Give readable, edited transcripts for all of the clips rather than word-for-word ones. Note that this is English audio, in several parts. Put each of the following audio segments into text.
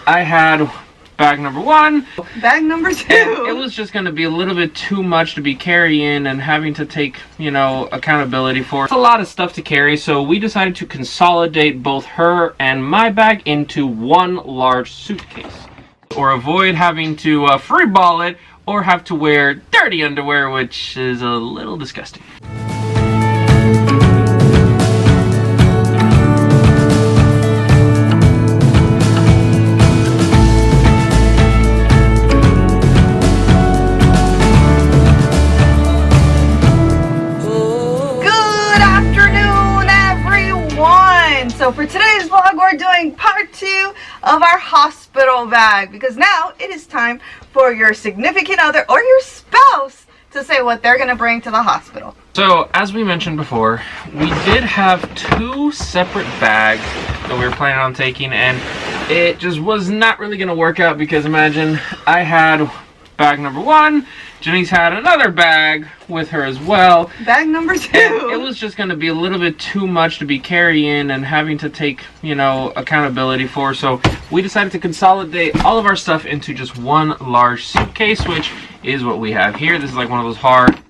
I had bag number 1. Bag number 2. It was just going to be a little bit too much to be carrying and having to take, accountability for. It's a lot of stuff to carry, so we decided to consolidate both her and my bag into one large suitcase. Or avoid having to freeball it or have to wear dirty underwear, which is a little disgusting. So for today's vlog, we're doing part 2 of our hospital bag, because now it is time for your significant other or your spouse to say what they're going to bring to the hospital. So as we mentioned before, we did have 2 separate bags that we were planning on taking, and it just was not really going to work out because imagine I had bag number 1, Janice had another bag with her as well. Bag number 2. And it was just going to be a little bit too much to be carrying and having to take, accountability for. So we decided to consolidate all of our stuff into just one large suitcase, which is what we have here. This is like one of those hard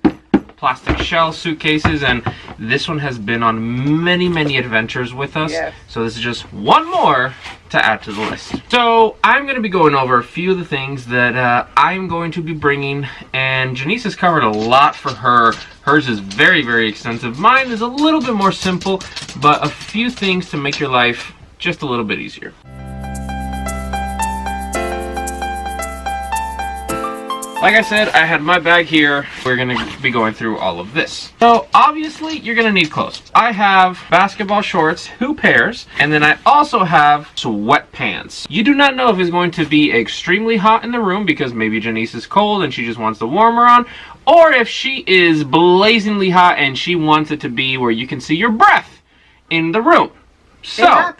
plastic shell suitcases, and this one has been on many adventures with us. Yes. So this is just one more to add to the list. So I'm going to be going over a few of the things that I'm going to be bringing, and Janice has covered a lot for her. Hers is very extensive. Mine is a little bit more simple, but a few things to make your life just a little bit easier. Like I said, I had my bag here. We're going to be going through all of this. So obviously, you're going to need clothes. I have basketball shorts, 2 pairs, and then I also have sweatpants. You do not know if it's going to be extremely hot in the room because maybe Janice is cold and she just wants the warmer on, or if she is blazingly hot and she wants it to be where you can see your breath in the room. So,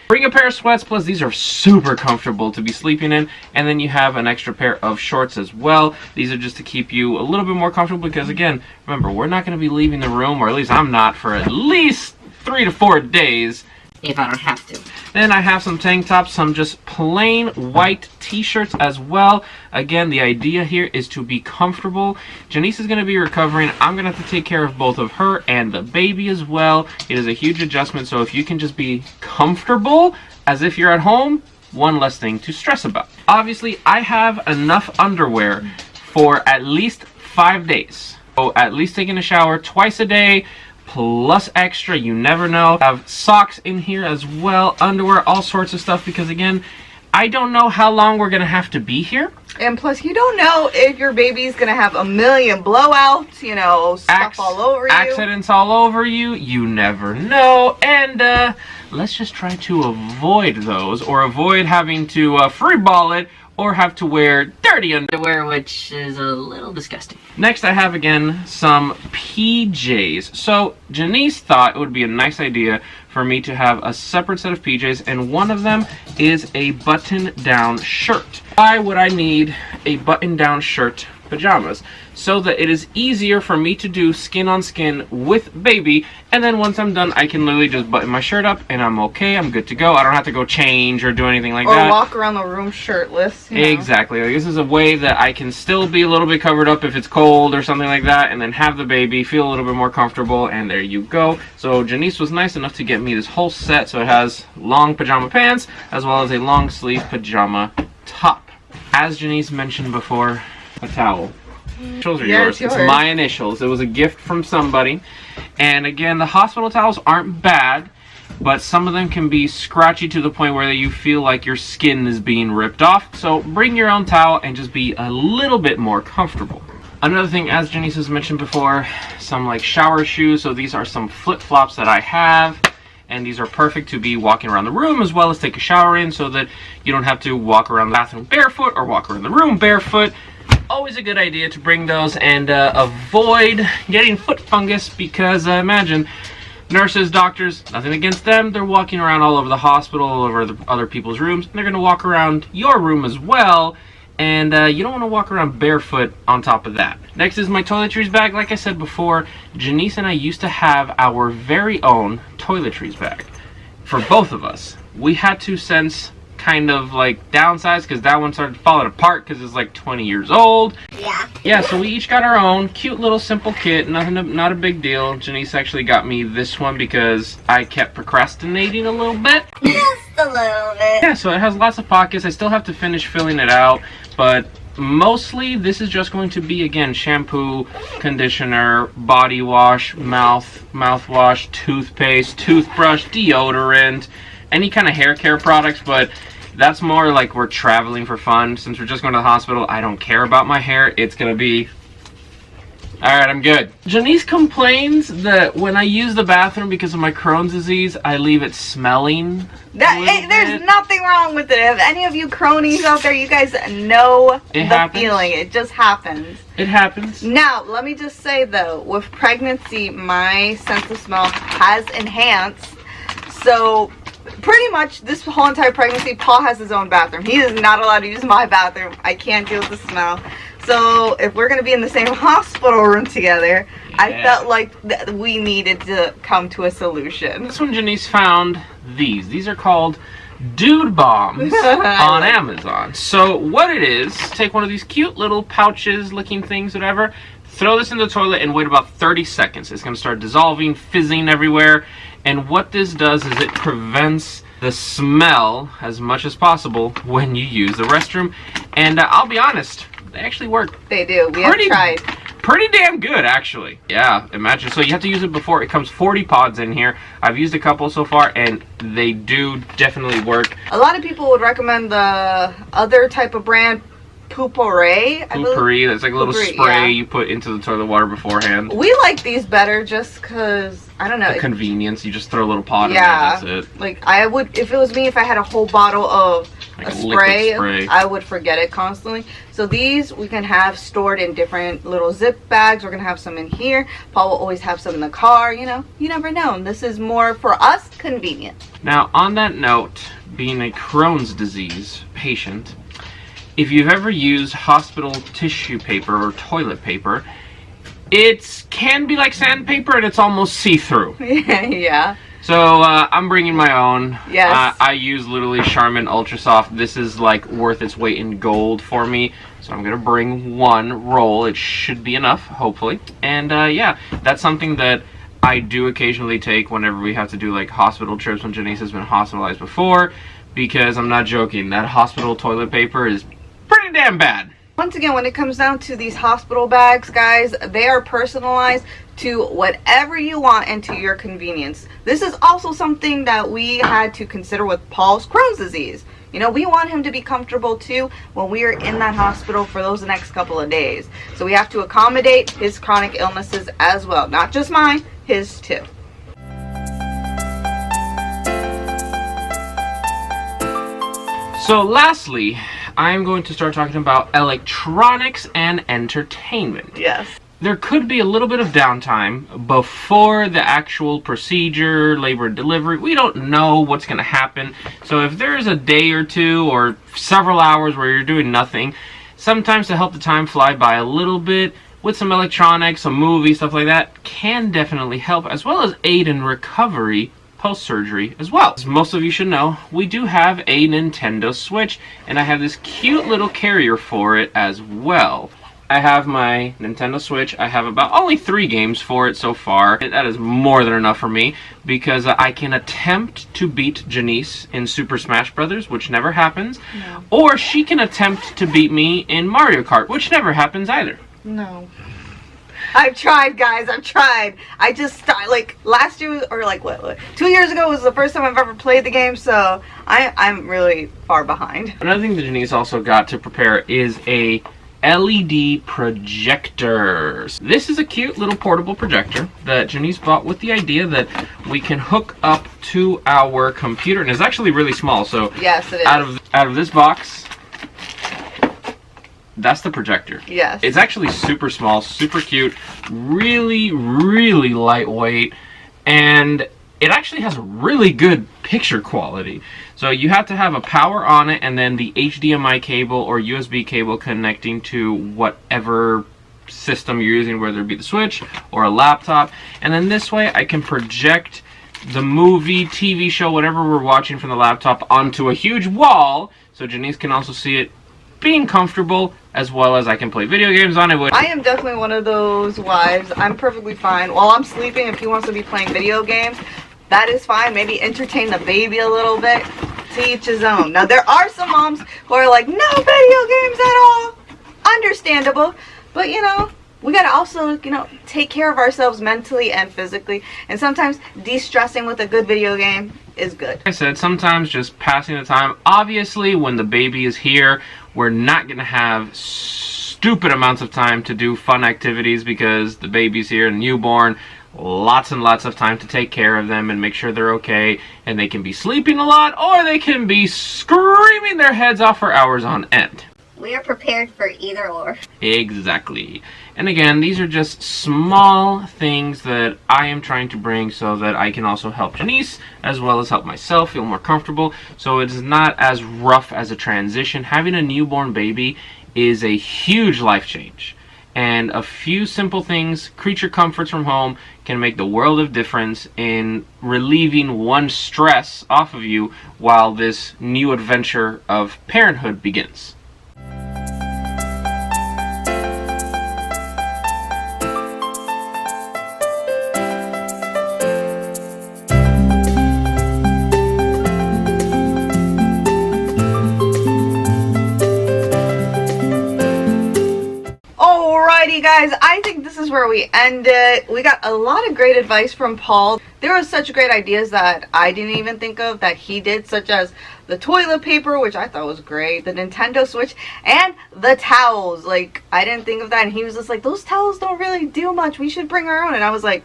bring a pair of sweats, plus these are super comfortable to be sleeping in, and then you have an extra pair of shorts as well. These are just to keep you a little bit more comfortable because, again, remember, we're not going to be leaving the room, or at least I'm not, for at least 3 to 4 days. If I don't have to. Then I have some tank tops, some just plain white t-shirts as well. Again, the idea here is to be comfortable. Janice is going to be recovering. I'm going to have to take care of both of her and the baby as well. It is a huge adjustment, so if you can just be comfortable as if you're at home, one less thing to stress about. Obviously, I have enough underwear for at least 5 days. So at least taking a shower twice a day, plus extra, you never know. I have socks in here as well, underwear, all sorts of stuff, because again, I don't know how long we're gonna have to be here. And plus, you don't know if your baby's gonna have a million blowouts, stuff all over you. Accidents all over you, you never know. And let's just try to avoid those, or avoid having to freeball it, or have to wear dirty underwear, which is a little disgusting. Next, I have, again, some PJs. So, Janice thought it would be a nice idea for me to have a separate set of PJs, and one of them is a button-down shirt. Why would I need a button-down shirt pajamas? So that it is easier for me to do skin on skin with baby, and then once I'm done, I can literally just button my shirt up and I'm okay, I'm good to go. I don't have to go change or do anything like that. Or walk around the room shirtless. Exactly. Like, this is a way that I can still be a little bit covered up if it's cold or something like that, and then have the baby feel a little bit more comfortable, and there you go. So Janice was nice enough to get me this whole set, so it has long pajama pants as well as a long sleeve pajama top. As Janice mentioned before, a towel. Initials are yours. It's my initials. It was a gift from somebody. And again, the hospital towels aren't bad, but some of them can be scratchy to the point where you feel like your skin is being ripped off. So bring your own towel and just be a little bit more comfortable. Another thing, as Janice has mentioned before, some like shower shoes. So these are some flip-flops that I have. And these are perfect to be walking around the room as well as take a shower in, so that you don't have to walk around the bathroom barefoot or walk around the room barefoot. Always a good idea to bring those, and avoid getting foot fungus, because imagine nurses, doctors, nothing against them, they're walking around all over the hospital, all over the other people's rooms, and they're going to walk around your room as well, and you don't want to walk around barefoot on top of that. Next is my toiletries bag. Like I said before, Janice and I used to have our very own toiletries bag for both of us. We had to, since kind of like downsized because that one started falling apart because it's like 20 years old. Yeah, so we each got our own cute little simple kit. Not a big deal. Janice actually got me this one because I kept procrastinating a little bit. Just a little bit. Yeah, so it has lots of pockets. I still have to finish filling it out, but mostly this is just going to be, again, shampoo, conditioner, body wash, mouthwash, toothpaste, toothbrush, deodorant, any kind of hair care products. But that's more like we're traveling for fun. Since we're just going to the hospital, I don't care about my hair. It's gonna be alright. I'm good. Janice complains that when I use the bathroom because of my Crohn's disease, I leave it smelling. There's nothing wrong with it. If any of you cronies out there, you guys know the feeling. It just happens. It happens. Now, let me just say though, with pregnancy, my sense of smell has enhanced. So, pretty much this whole entire pregnancy, Paul has his own bathroom. He is not allowed to use my bathroom. I can't deal with the smell. So, if we're going to be in the same hospital room together, yeah. I felt like we needed to come to a solution. This one, Janice found these. These are called Dude Bombs on Amazon. So, what it is, take one of these cute little pouches looking things, whatever, throw this in the toilet and wait about 30 seconds. It's going to start dissolving, fizzing everywhere. And what this does is it prevents the smell as much as possible when you use the restroom. And I'll be honest, they actually work. They do. We have tried. Pretty damn good, actually. Yeah, imagine. So you have to use it before. It comes 40 pods in here. I've used a couple so far, and they do definitely work. A lot of people would recommend the other type of brand, Poopery. Poopery. That's like a little spray you put into the toilet water beforehand. We like these better just because, I don't know. The convenience. You just throw a little pot in there, that's it. Like, I would, if it was me, if I had a whole bottle of like a spray, I would forget it constantly. So these we can have stored in different little zip bags. We're going to have some in here. Paul will always have some in the car, you know. You never know. And this is more, for us, convenient. Now, on that note, being a Crohn's disease patient, if you've ever used hospital tissue paper or toilet paper, it can be like sandpaper and it's almost see-through. Yeah. So I'm bringing my own. Yes. I use literally Charmin Ultra Soft. This is like worth its weight in gold for me. So I'm gonna bring one roll. It should be enough, hopefully. And yeah, that's something that I do occasionally take whenever we have to do like hospital trips when Janice has been hospitalized before. Because I'm not joking, that hospital toilet paper is pretty damn bad. Once again, when it comes down to these hospital bags, guys, they are personalized to whatever you want and to your convenience. This is also something that we had to consider with Paul's Crohn's disease. You know, we want him to be comfortable too when we are in that hospital for those next couple of days. So we have to accommodate his chronic illnesses as well. Not just mine, his too. So lastly, I'm going to start talking about electronics and entertainment. Yes. There could be a little bit of downtime before the actual procedure, labor and delivery. We don't know what's going to happen. So if there's a day or two or several hours where you're doing nothing, sometimes to help the time fly by a little bit with some electronics, some movies, stuff like that, can definitely help, as well as aid in recovery post-surgery as well. As most of you should know, we do have a Nintendo Switch, and I have this cute little carrier for it as well. I have my Nintendo Switch. I have about only 3 games for it so far. That is more than enough for me because I can attempt to beat Janice in Super Smash Brothers, which never happens. No. Or she can attempt to beat me in Mario Kart, which never happens either. No. I've tried, guys. I've tried. I just, like, last year, or like, what 2 years ago was the first time I've ever played the game, so I'm really far behind. Another thing that Janice also got to prepare is a LED projector. This is a cute little portable projector that Janice bought with the idea that we can hook up to our computer, and it's actually really small. So yes, it is. Out of this box, that's the projector. Yes. It's actually super small, super cute, really, really lightweight, and it actually has really good picture quality. So you have to have a power on it and then the HDMI cable or USB cable connecting to whatever system you're using, whether it be the Switch or a laptop. And then this way I can project the movie, TV show, whatever we're watching from the laptop onto a huge wall, so Janice can also see it being comfortable, as well as I can play video games on it. I am definitely one of those wives. I'm perfectly fine. While I'm sleeping, if he wants to be playing video games, that is fine. Maybe entertain the baby a little bit. To each his own. Now, there are some moms who are like, no video games at all. Understandable. But, you know, we got to also, you know, take care of ourselves mentally and physically. And sometimes de-stressing with a good video game is good. Like I said, sometimes just passing the time. Obviously, when the baby is here, we're not going to have stupid amounts of time to do fun activities because the baby's here, newborn. Lots and lots of time to take care of them and make sure they're okay, and they can be sleeping a lot or they can be screaming their heads off for hours on end. We are prepared for either or. Exactly. And again, these are just small things that I am trying to bring so that I can also help Janice as well as help myself feel more comfortable, so it is not as rough as a transition. Having a newborn baby is a huge life change. And a few simple things, creature comforts from home, can make the world of difference in relieving one stress off of you while this new adventure of parenthood begins. Alrighty guys, I think this is where we end it. We got a lot of great advice from Paul. There were such great ideas that I didn't even think of that he did, such as the toilet paper, which I thought was great, the Nintendo Switch, and the towels. Like, I didn't think of that, and he was just like, those towels don't really do much, we should bring our own. And I was like,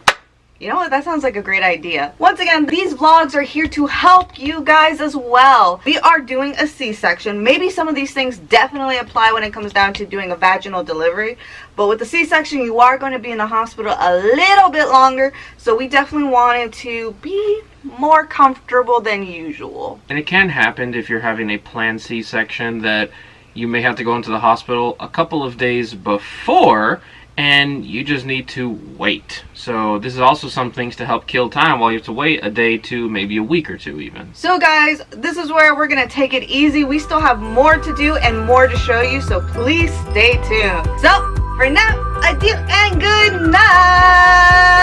you know what, that sounds like a great idea. Once again, these vlogs are here to help you guys as well. We are doing a C-section. Maybe some of these things definitely apply when it comes down to doing a vaginal delivery. But with the C-section, you are going to be in the hospital a little bit longer. So we definitely wanted to be more comfortable than usual. And it can happen if you're having a planned C-section that you may have to go into the hospital a couple of days before, and you just need to wait. So this is also some things to help kill time while you have to wait a day to maybe a week or two even. So guys, this is where we're gonna take it easy. We still have more to do and more to show you, so please stay tuned. So for now, adieu and good night.